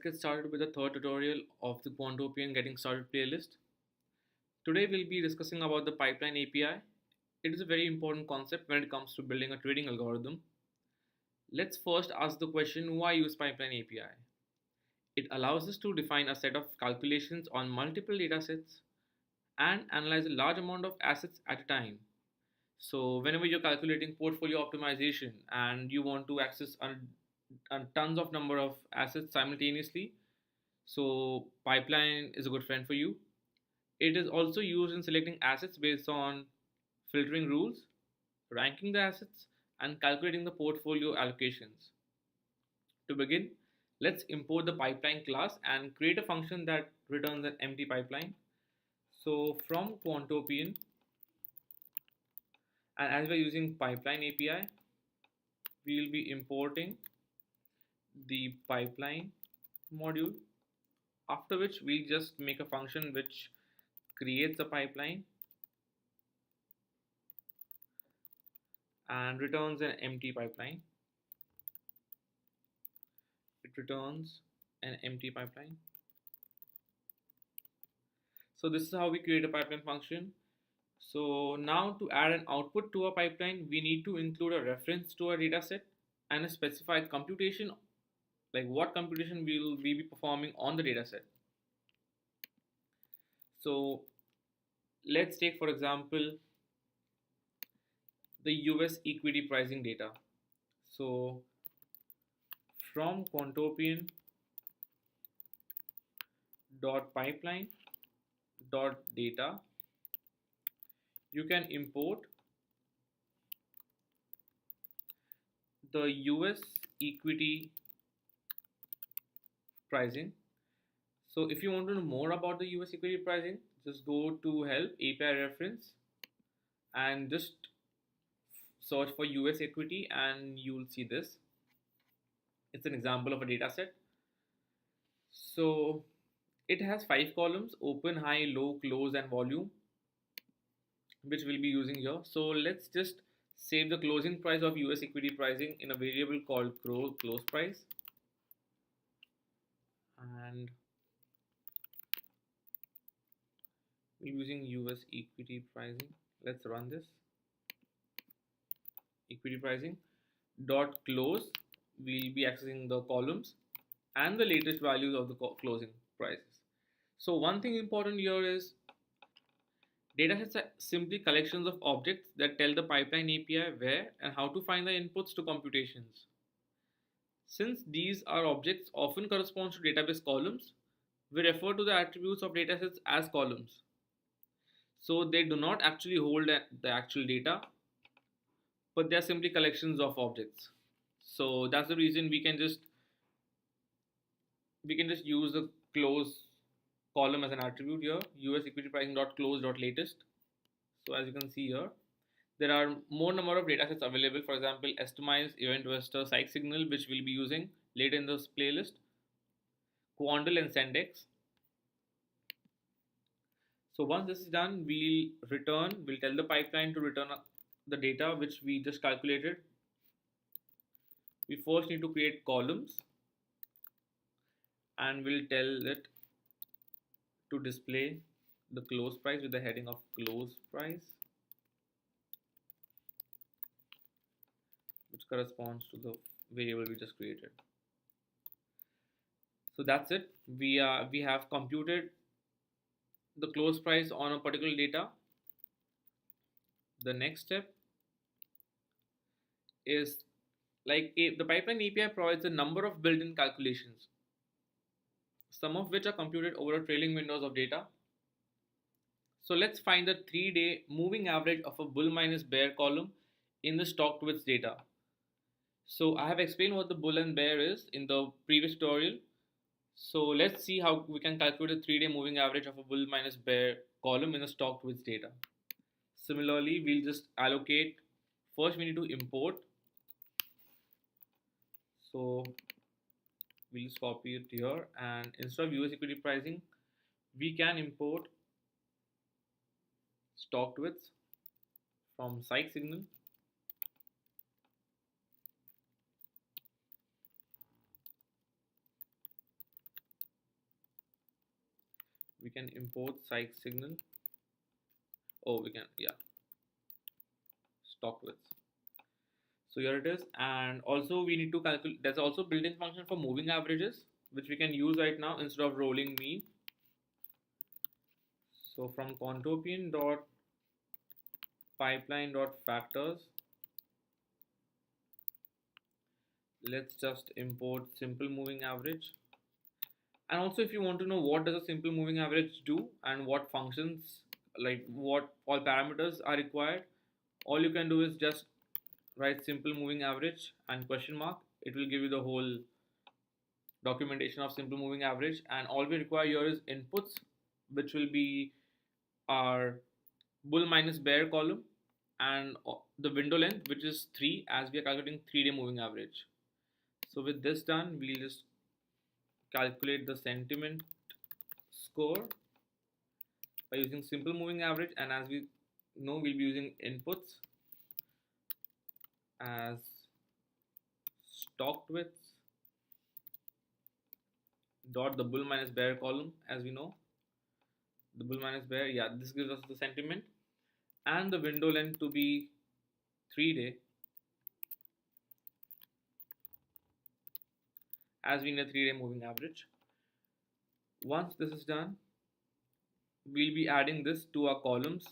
get started with the third tutorial of the Quantopian Getting Started playlist. Today we'll be discussing about the pipeline API. It is a very important concept when it comes to building a trading algorithm. Let's first ask the question, why use pipeline API? It allows us to define a set of calculations on multiple datasets and analyze a large amount of assets at a time. So whenever you're calculating portfolio optimization and you want to access a tons of number of assets simultaneously, so pipeline is a good friend for you. It is also used in selecting assets based on filtering rules, ranking the assets, and calculating the portfolio allocations. To begin, let's import the pipeline class and create a function that returns an empty pipeline. So from Quantopian, and as we're using pipeline API, we will be importing the pipeline module, after which we'll just make a function which creates a pipeline and returns an empty pipeline. It returns an empty pipeline. So this is how we create a pipeline function. So now to add an output to a pipeline, we need to include a reference to a dataset and a specified computation, like what computation will we be performing on the dataset. So let's take, for example, the US equity pricing data. So from Quantopian pipeline data, you can import the US equity pricing. So if you want to know more about the US equity pricing, just go to help API reference and just search for US equity and you will see this. It's an example of a data set. So it has 5 columns: open, high, low, close, and volume, which we'll be using here. So let's just save the closing price of US equity pricing in a variable called close price. And we're using US equity pricing. Let's run this. Equity pricing dot close, we'll be accessing the columns and the latest values of the closing prices. So one thing important here is datasets are simply collections of objects that tell the pipeline API where and how to find the inputs to computations. Since these are objects often correspond to database columns, we refer to the attributes of datasets as columns. So they do not actually hold the actual data, but they are simply collections of objects. So that's the reason we can just use the close column as an attribute here, US equity pricing dot close dot latest. So as you can see here, there are more number of datasets available. For example, Estimize, Event Vector, Psych Signal, which we'll be using later in this playlist, Quandl, and Sendex. So once this is done, we'll tell the pipeline to return the data which we just calculated. We first need to create columns and we'll tell it to display the close price with the heading of close price, which corresponds to the variable we just created. So that's it. We have computed the close price on a particular data. The next step is the pipeline API provides a number of built-in calculations, some of which are computed over a trailing windows of data. So let's find the 3-day moving average of a bull minus bear column in the stocked width data. So I have explained what the bull and bear is in the previous tutorial. So let's see how we can calculate the 3-day moving average of a bull minus bear column in the stocked width data. Similarly, we'll just allocate. First, we need to import. So we'll just copy it here, and instead of US equity pricing, we can import stocked width from Psych Signal. We can import psych signal. Oh, we can, yeah, stock width. So here it is, and also we need to calculate. There's also built-in function for moving averages, which we can use right now instead of rolling mean. So from Quantopian dot pipeline dot factors, let's just import simple moving average. And also, if you want to know what does a simple moving average do and what functions, like what all parameters are required, all you can do is just write simple moving average and question mark. It will give you the whole documentation of simple moving average, and all we require here is inputs, which will be our bull minus bear column, and the window length, which is 3, as we are calculating 3-day moving average. So with this done, we'll just calculate the sentiment score by using simple moving average, and as we know, we'll be using inputs as stock width dot the bull minus bear column. As we know, the bull minus bear, yeah, this gives us the sentiment, and the window length to be 3-day, as we need a 3-day moving average. Once this is done, we'll be adding this to our columns,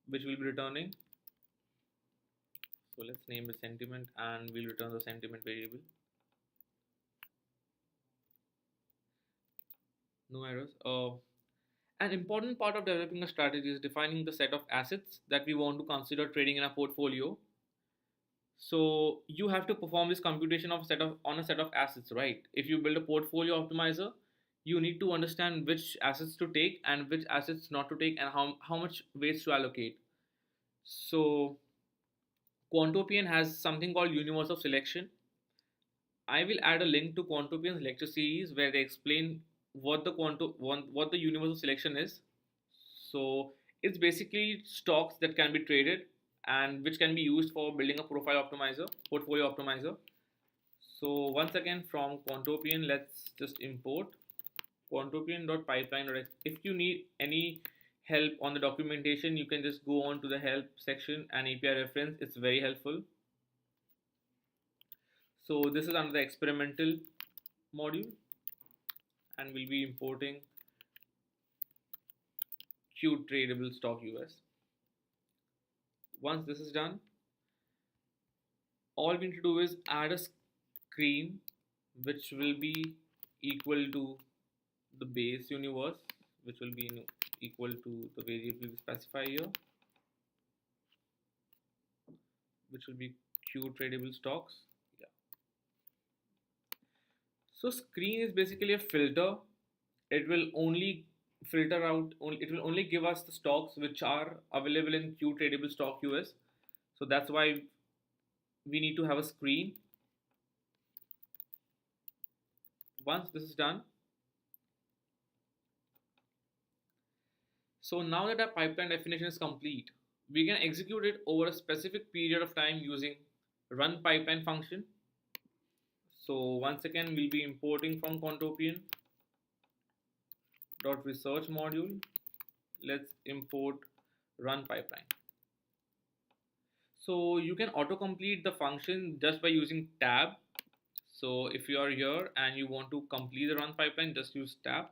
which we'll be returning. So let's name it sentiment, and we'll return the sentiment variable. No errors. An important part of developing a strategy is defining the set of assets that we want to consider trading in a portfolio. So you have to perform this computation of on a set of assets, right? If you build a portfolio optimizer, you need to understand which assets to take and which assets not to take, and how much weights to allocate. So Quantopian has something called universe of selection. I will add a link to Quantopian's lecture series where they explain what what the universe of selection is. So it's basically stocks that can be traded and which can be used for building a portfolio optimizer. So once again, from Quantopian, let's just import quantopian.pipeline. If you need any help on the documentation, you can just go on to the help section and API reference. It's very helpful. So this is under the experimental module, and we'll be importing Q tradable stock US. Once this is done, all we need to do is add a screen which will be equal to the base universe, which will be equal to the variable we specify here, which will be Q tradable stocks. Yeah. So screen is basically a filter. It will only filter out, it will only give us the stocks which are available in Q tradable stock US. So that's why we need to have a screen. Once this is done, so now that our pipeline definition is complete, we can execute it over a specific period of time using run pipeline function. So once again, we'll be importing from Quantopian .research module. Let's import run pipeline. So you can autocomplete the function just by using tab. So if you are here and you want to complete the run pipeline, just use tab.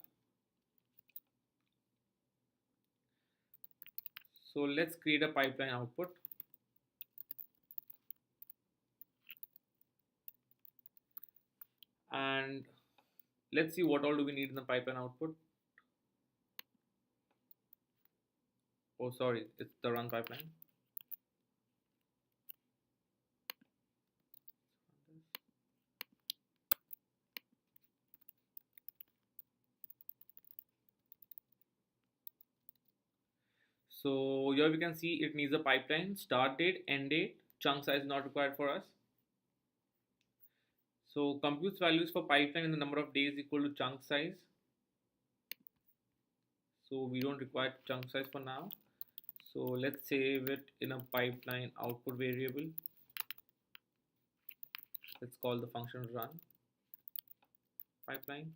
So let's create a pipeline output. And let's see what all do we need in the pipeline output. Oh, sorry, it's the run pipeline. So here we can see it needs a pipeline, start date, end date, chunk size not required for us. So computes values for pipeline in the number of days equal to chunk size. So we don't require chunk size for now. So let's save it in a pipeline output variable. Let's call the function run pipeline.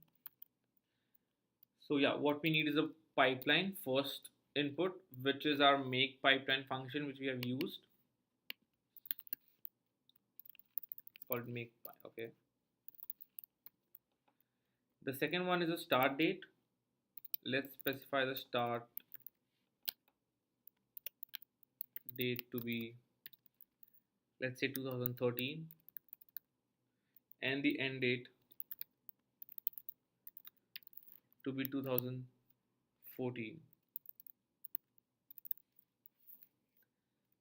So yeah, what we need is a pipeline first input, which is our make pipeline function, which we have used. It's called make. Okay. The second one is a start date. Let's specify the start date to be, let's say, 2013, and the end date to be 2014.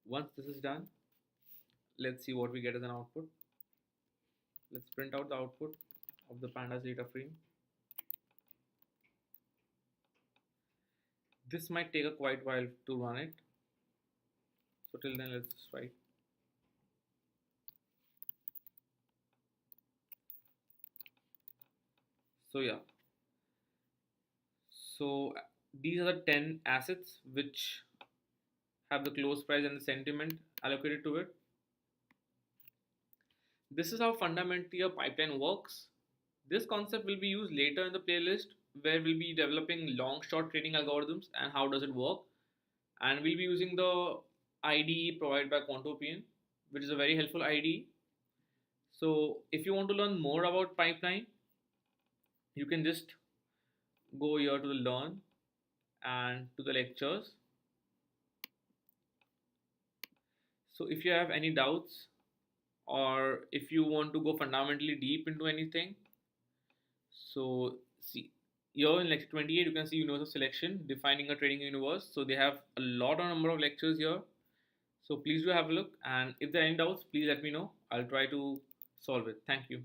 Once this is done, let's see what we get as an output. Let's print out the output of the pandas data frame. This might take a quite while to run it. So till then, let's just write. So yeah. So these are the 10 assets which have the close price and the sentiment allocated to it. This is how fundamentally a pipeline works. This concept will be used later in the playlist where we'll be developing long short trading algorithms and how does it work. And we'll be using the IDE provided by Quantopian, which is a very helpful IDE. So if you want to learn more about pipeline, you can just go here to the learn and to the lectures. So if you have any doubts or if you want to go fundamentally deep into anything, so see here in lecture 28 you can see universal selection defining a trading universe. So they have a lot of number of lectures here. So please do have a look, and if there are any doubts, please let me know. I'll try to solve it. Thank you.